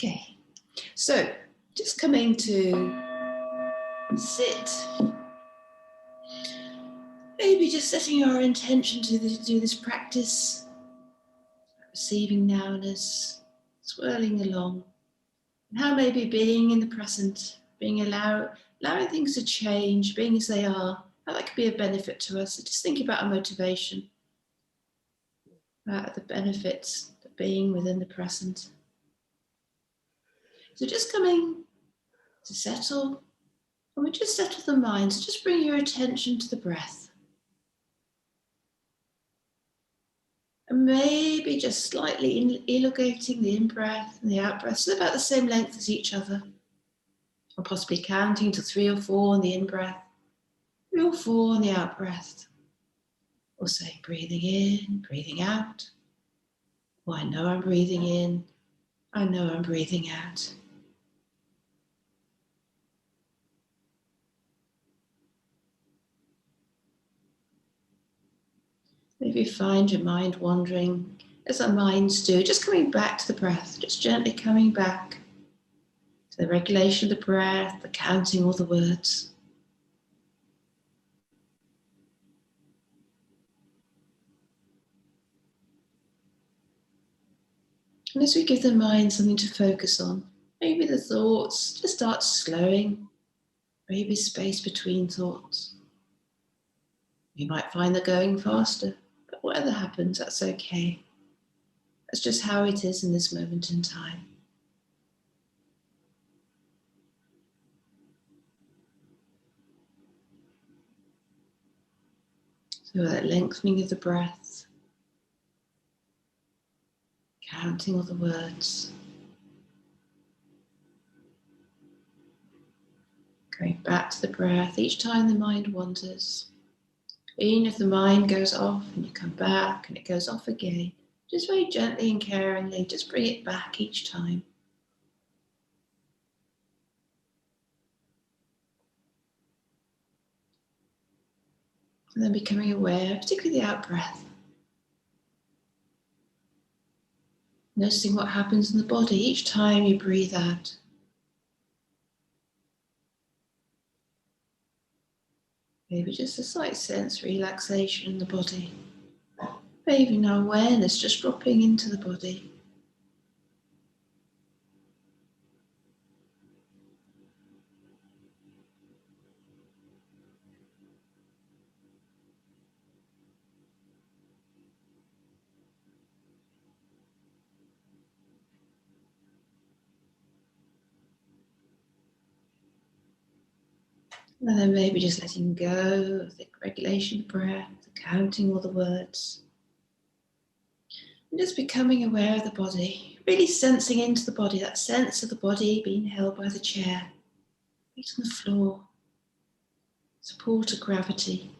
Okay, so just coming to sit. Maybe just setting your intention to do this practice, receiving nowness, swirling along, and how maybe being in the present, allowing things to change, being as they are, how that could be a benefit to us. So just think about our motivation, about the benefits of being within the present. So just coming to settle, and we just settle the mind, so just bring your attention to the breath. And maybe just slightly elongating the in-breath and the out-breath, so about the same length as each other. Or possibly counting to 3 or 4 on the in-breath, 3 or 4 on the out-breath. Or say breathing in, breathing out. Or I know I'm breathing in, I know I'm breathing out. Maybe find your mind wandering, as our minds do, just coming back to the breath, just gently coming back to the regulation of the breath, the counting all the words. And as we give the mind something to focus on, maybe the thoughts just start slowing, maybe space between thoughts. You might find they're going faster, but whatever happens, that's okay. That's just how it is in this moment in time. So that lengthening of the breath, counting all the words, going back to the breath each time the mind wanders. Even if the mind goes off and you come back and it goes off again, just very gently and caringly, just bring it back each time. And then becoming aware, particularly the out-breath. Noticing what happens in the body each time you breathe out. Maybe just a slight sense of relaxation in the body. Maybe no awareness just dropping into the body. And then maybe just letting go of the regulation of the breath, the counting all the words. And just becoming aware of the body, really sensing into the body, that sense of the body being held by the chair, feet on the floor, support of gravity,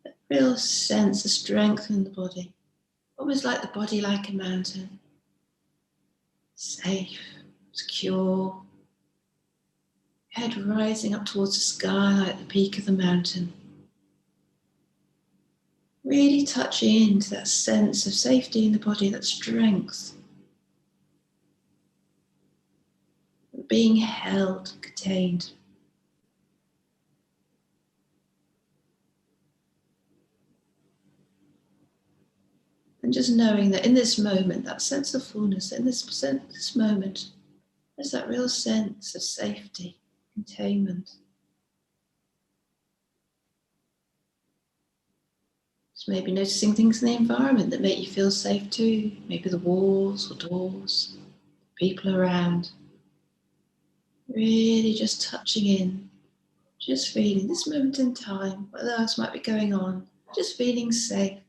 that real sense of strength in the body, almost like the body like a mountain, safe, secure, head rising up towards the sky like the peak of the mountain. Really touch into that sense of safety in the body, that strength, being held, contained. And just knowing that in this moment, that sense of fullness, in this moment, there's that real sense of safety, containment. Just maybe noticing things in the environment that make you feel safe too. Maybe the walls or doors, people around. Really just touching in, just feeling this moment in time, what else might be going on, just feeling safe,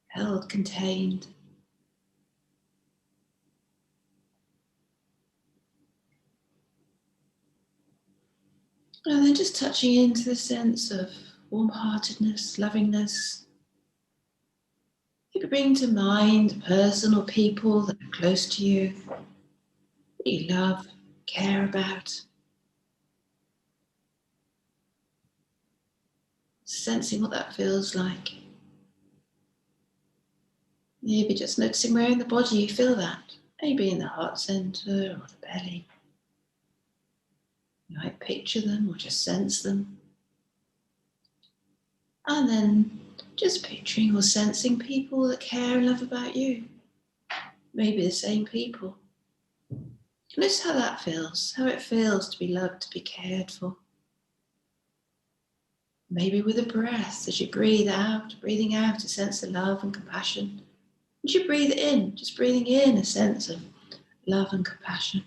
held, contained. And then just touching into the sense of warm-heartedness, lovingness. You could bring to mind a person or people that are close to you, that you love, care about. Sensing what that feels like. Maybe just noticing where in the body you feel that. maybe in the heart center or the belly. You might picture them or just sense them. And then just picturing or sensing people that care and love about you. Maybe the same people. Notice how that feels, how it feels to be loved, to be cared for. Maybe with a breath, as you breathe out, breathing out a sense of love and compassion. As you breathe in, just breathing in a sense of love and compassion.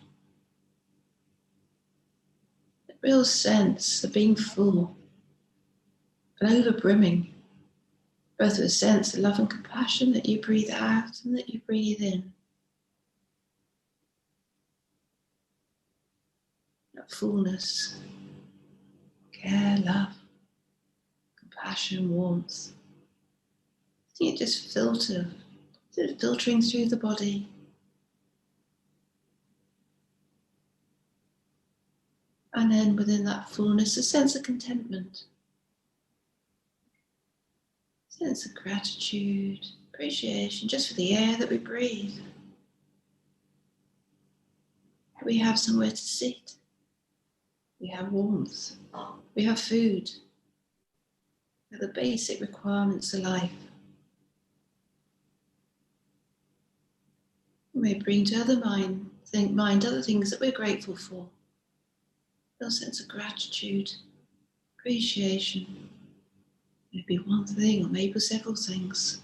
A real sense of being full and over-brimming, both with a sense of love and compassion that you breathe out and that you breathe in. That fullness, care, love, compassion, warmth. I think it just filtering through the body. And then within that fullness, a sense of contentment, a sense of gratitude, appreciation just for the air that we breathe. We have somewhere to sit. We have warmth. We have food. We have the basic requirements of life. We may bring to other mind other things that we're grateful for. A sense of gratitude, appreciation. Maybe one thing or maybe several things.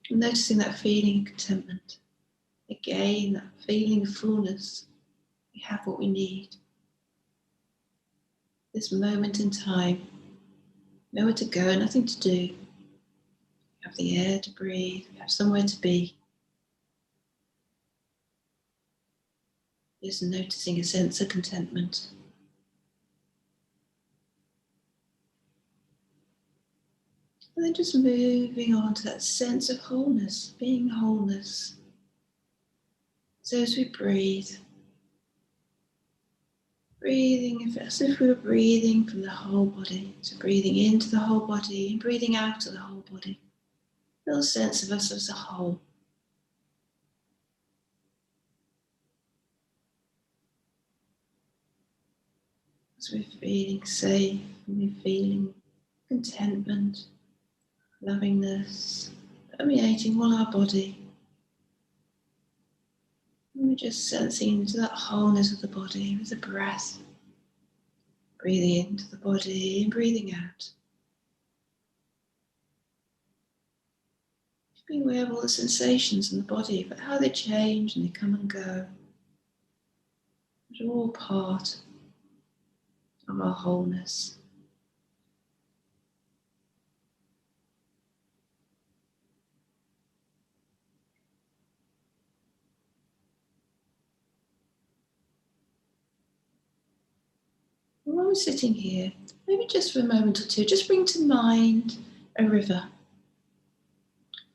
And noticing that feeling of contentment. Again, that feeling of fullness. We have what we need. This moment in time. Nowhere to go, nothing to do. We have the air to breathe. We have somewhere to be. Just noticing a sense of contentment. And then just moving on to that sense of wholeness, being wholeness. So as we breathe, breathing as if we were breathing from the whole body. So breathing into the whole body and breathing out of the whole body. Real sense of us as a whole. As we're feeling safe, and we're feeling contentment, lovingness, permeating all our body. And we're just sensing into that wholeness of the body with the breath. Breathing into the body and breathing out. Being aware of all the sensations in the body, but how they change and they come and go. They're all part of our wholeness. And while we're sitting here, maybe just for a moment or two, just bring to mind a river.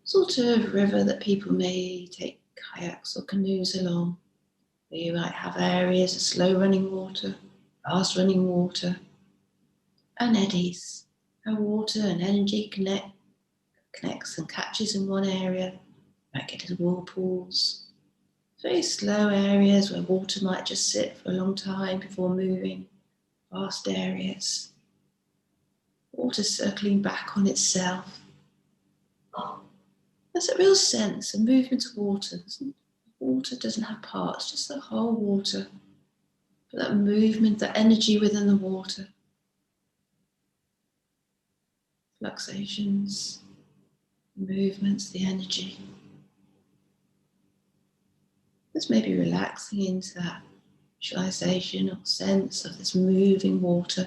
Sort of river that people may take kayaks or canoes along. Where you might have areas of slow running water, fast running water, and eddies. How water and energy connects and catches in one area. You might get into whirlpools. Very slow areas where water might just sit for a long time before moving. Vast areas. Water circling back on itself. There's a real sense of movement of water. Water doesn't have parts, just the whole water. But that movement, that energy within the water. Fluctuations, movements, the energy. Just maybe relaxing into that visualization or sense of this moving water.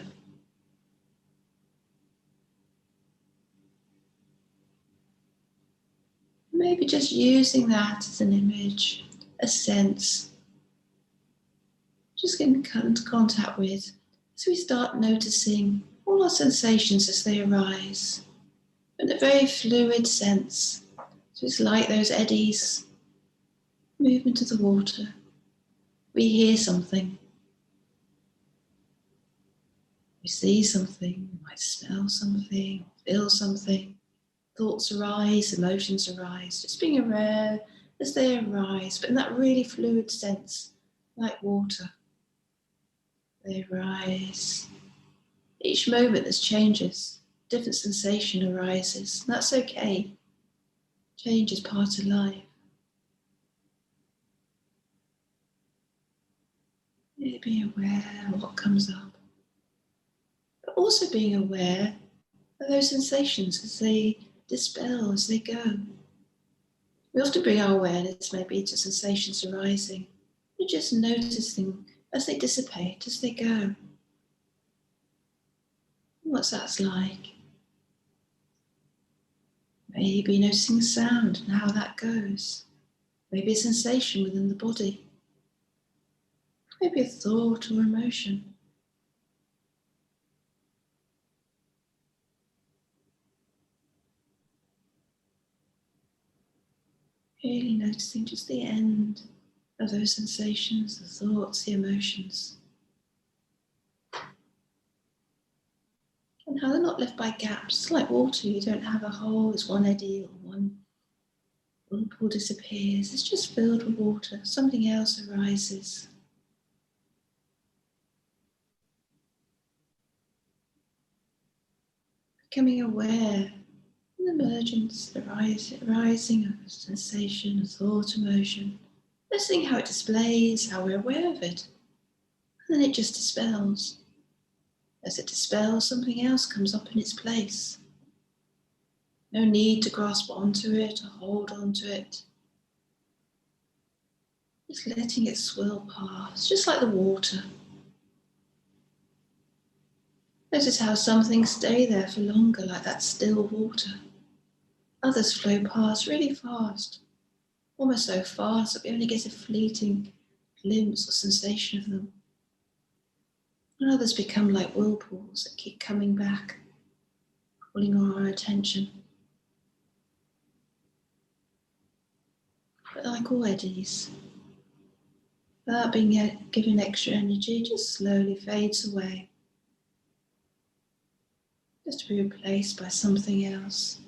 Maybe just using that as an image, a sense. Just getting into contact with as we start noticing all our sensations as they arise. In a very fluid sense. So it's like those eddies, movement of the water. We hear something. We see something, we might smell something, feel something. Thoughts arise, emotions arise, just being aware as they arise, but in that really fluid sense, like water. They arise. Each moment there's changes, different sensation arises, and that's okay. Change is part of life. Really being aware of what comes up, but also being aware of those sensations as they dispel, as they go. We often bring our awareness maybe to sensations arising. We're just noticing as they dissipate, as they go. What's that like? Maybe noticing sound and how that goes. Maybe a sensation within the body. Maybe a thought or emotion. Really noticing just the end of those sensations, the thoughts, the emotions. And how they're not left by gaps. It's like water, you don't have a hole, it's one eddy or one pool disappears. It's just filled with water. Something else arises. Becoming aware of the emergence, the rising of a sensation, a thought, emotion. Listening how it displays, how we're aware of it. And then it just dispels. As it dispels, something else comes up in its place. No need to grasp onto it or hold onto it. Just letting it swirl past, just like the water. Notice how some things stay there for longer, like that still water. Others flow past really fast, almost so fast that we only get a fleeting glimpse or sensation of them. And others become like whirlpools that keep coming back, calling our attention. But like all eddies, without being given extra energy, just slowly fades away, just to be replaced by something else.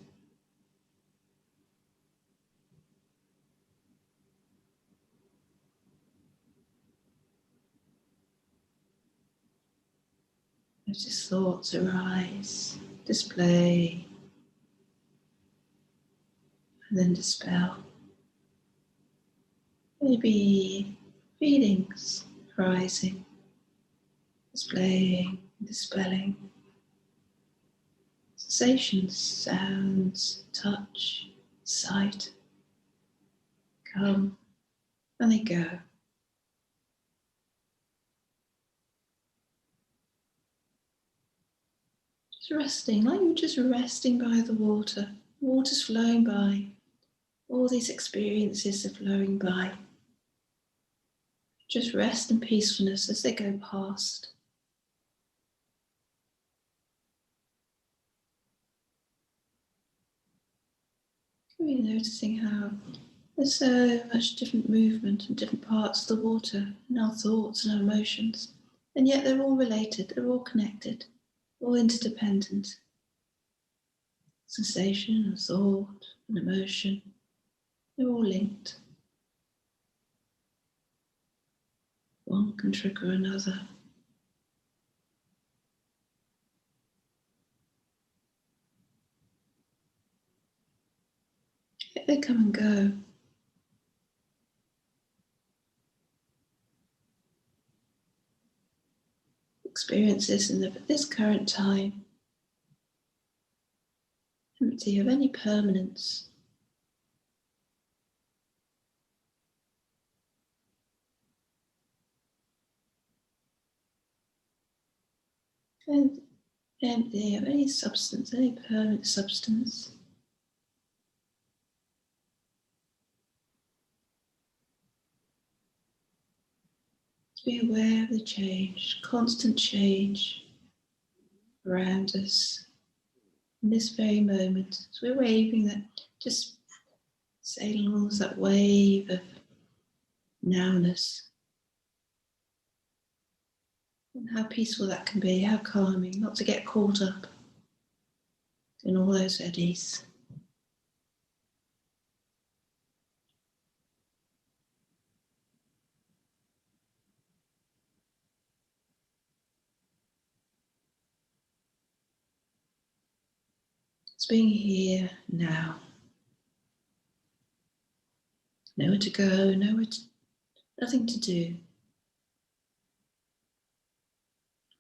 Notice thoughts arise, display, and then dispel. Maybe feelings rising, displaying, dispelling. Sensations, sounds, touch, sight come and they go. Just resting, like you're just resting by the water. Water's flowing by. All these experiences are flowing by. Just rest and peacefulness as they go past. Really noticing how there's so much different movement in different parts of the water, and our thoughts and our emotions, and yet they're all related, they're all connected, all interdependent. Sensation, a thought, an emotion, they're all linked. One can trigger another. They come and go. Experiences in this current time, empty of any permanence. And empty of any substance, any permanent substance. To be aware of the change, constant change around us in this very moment. So we're waving that, just sailing along that wave of nowness. And how peaceful that can be, how calming, not to get caught up in all those eddies. Just being here now. Nowhere to go, nothing to do.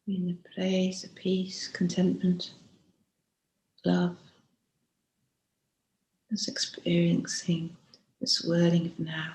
In a place of peace, contentment, love. Just experiencing the swirling of now.